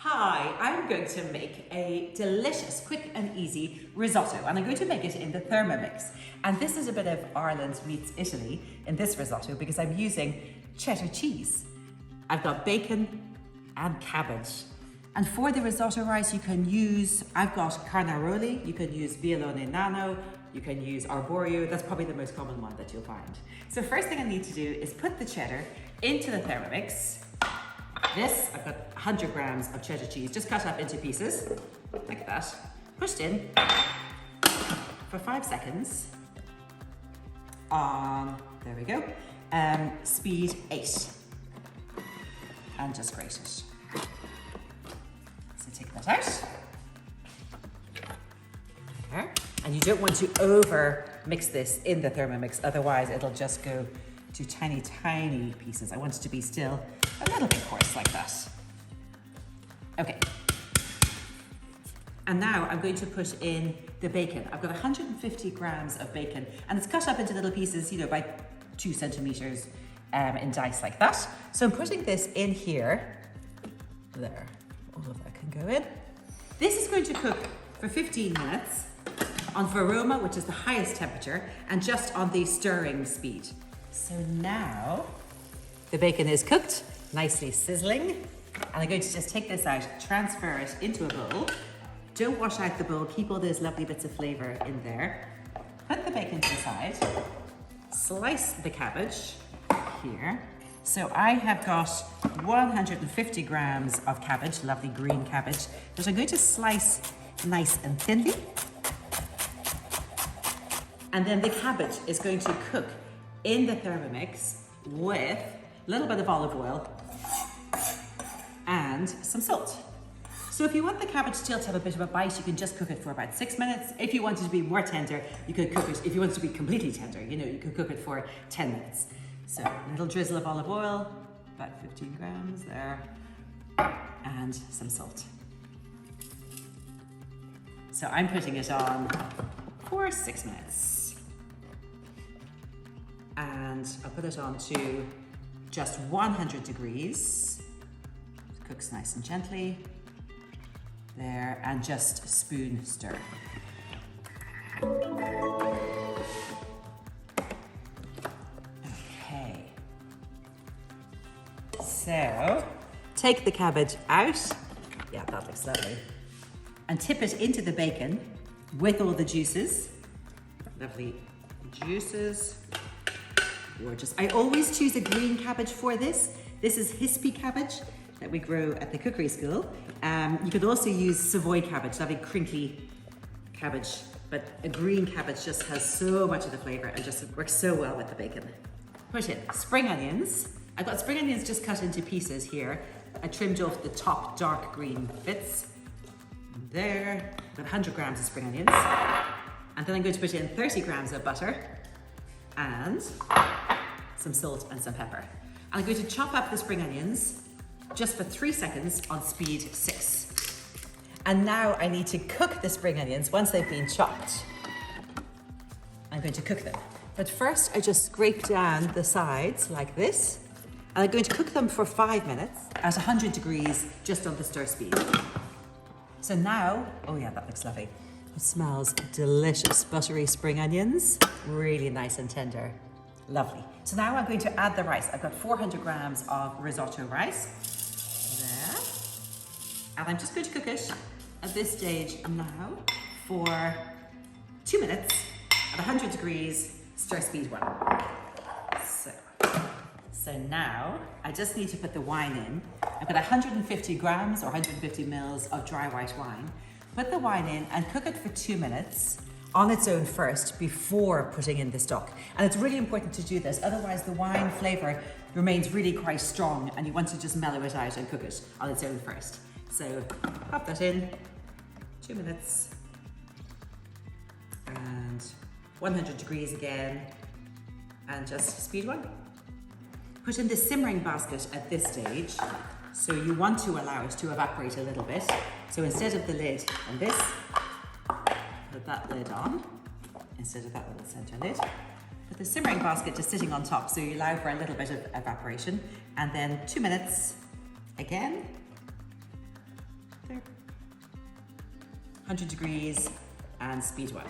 Hi, I'm going to make a delicious, quick and easy risotto, and I'm going to make it in the Thermomix. And this is a bit of Ireland meets Italy in this risotto because I'm using cheddar cheese. I've got bacon and cabbage. And for the risotto rice, you can use, I've got carnaroli, you can use violone nano, you can use arborio. That's probably the most common one that you'll find. So first thing I need to do is put the cheddar into the Thermomix. I've got 100 grams of cheddar cheese, just cut up into pieces, like that, pushed in for 5 seconds on, there we go, speed 8, and just grate it. So take that out. There. And you don't want to over mix this in the Thermomix, otherwise it'll just go to tiny, tiny pieces. I want it to be still a little bit coarse like that. Okay. And now I'm going to put in the bacon. I've got 150 grams of bacon and it's cut up into little pieces, by 2 centimeters in dice like that. So I'm putting this in here. There, all of that can go in. This is going to cook for 15 minutes on Varoma, which is the highest temperature, and just on the stirring speed. So now the bacon is cooked, nicely sizzling, and I'm going to just take this out, transfer it into a bowl. Don't wash out the bowl, keep all those lovely bits of flavor in there. Put the bacon to the side, slice the cabbage here. So I have got 150 grams of cabbage, lovely green cabbage, that I'm going to slice nice and thinly. And then the cabbage is going to cook in the Thermomix with a little bit of olive oil and some salt. So if you want the cabbage still to have a bit of a bite, you can just cook it for about 6 minutes. If you want it to be more tender, you could cook it, if you want it to be completely tender, you could cook it for 10 minutes. So a little drizzle of olive oil, about 15 grams there, and some salt. So I'm putting it on for 6 minutes. And I'll put it on to just 100 degrees. It cooks nice and gently. There, and just spoon stir. Okay. So, take the cabbage out. Yeah, that looks lovely. And tip it into the bacon with all the juices. Lovely juices. Gorgeous. I always choose a green cabbage for this. This is hispy cabbage that we grow at the cookery school. You could also use savoy cabbage, lovely crinkly cabbage, but a green cabbage just has so much of the flavor and just works so well with the bacon. Put in spring onions. I've got spring onions just cut into pieces here. I trimmed off the top dark green bits. There, about 100 grams of spring onions. And then I'm going to put in 30 grams of butter and some salt and some pepper. I'm going to chop up the spring onions just for 3 seconds on speed 6. And now I need to cook the spring onions once they've been chopped. I'm going to cook them. But first I just scrape down the sides like this. And I'm going to cook them for 5 minutes at 100 degrees just on the stir speed. So now, oh yeah, that looks lovely. It smells delicious. Buttery spring onions, really nice and tender. Lovely. So now I'm going to add the rice. I've got 400 grams of risotto rice. There. And I'm just going to cook it at this stage now for 2 minutes at 100 degrees, stir speed 1. So now I just need to put the wine in. I've got 150 grams or 150 mils of dry white wine. Put the wine in and cook it for 2 minutes on its own first before putting in the stock. And it's really important to do this, otherwise the wine flavour remains really quite strong and you want to just mellow it out and cook it on its own first. So pop that in, 2 minutes, and 100 degrees again, and just speed 1. Put in the simmering basket at this stage, so you want to allow it to evaporate a little bit. So instead of the lid on this, put that lid on, instead of that little center lid. Put the simmering basket just sitting on top, so you allow for a little bit of evaporation. And then 2 minutes again. There. 100 degrees and speed well.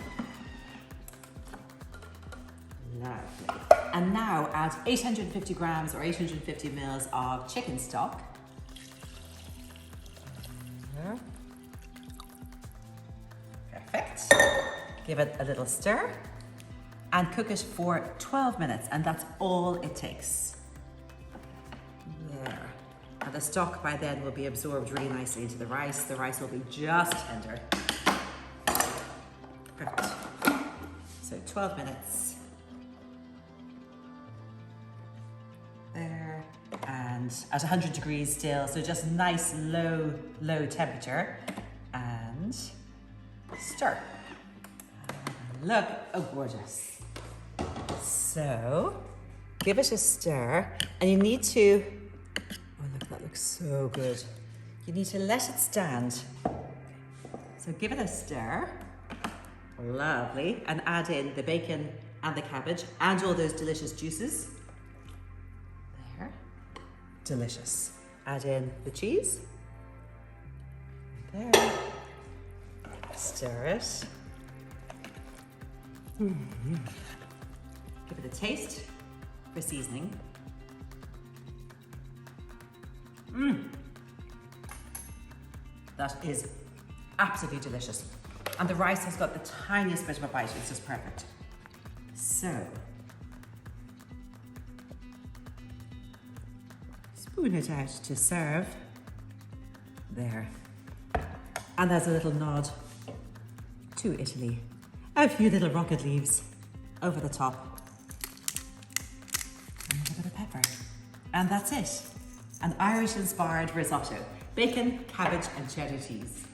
Lovely. And now add 850 grams or 850 mils of chicken stock. Perfect. Give it a little stir and cook it for 12 minutes, and that's all it takes. There. And the stock by then will be absorbed really nicely into the rice. The rice will be just tender. Perfect. So 12 minutes. There. And at 100 degrees still, so just nice low temperature. And stir. Look, oh gorgeous. So, give it a stir, and you need to, oh look, that looks so good. You need to let it stand. So give it a stir, lovely, and add in the bacon and the cabbage and all those delicious juices. There, delicious. Add in the cheese. There, stir it. Give it a taste for seasoning. That is absolutely delicious. And the rice has got the tiniest bit of a bite, it's just perfect. So, spoon it out to serve. There. And there's a little nod to Italy. A few little rocket leaves over the top. And a little bit of pepper. And that's it. An Irish-inspired risotto. Bacon, cabbage and cheddar cheese.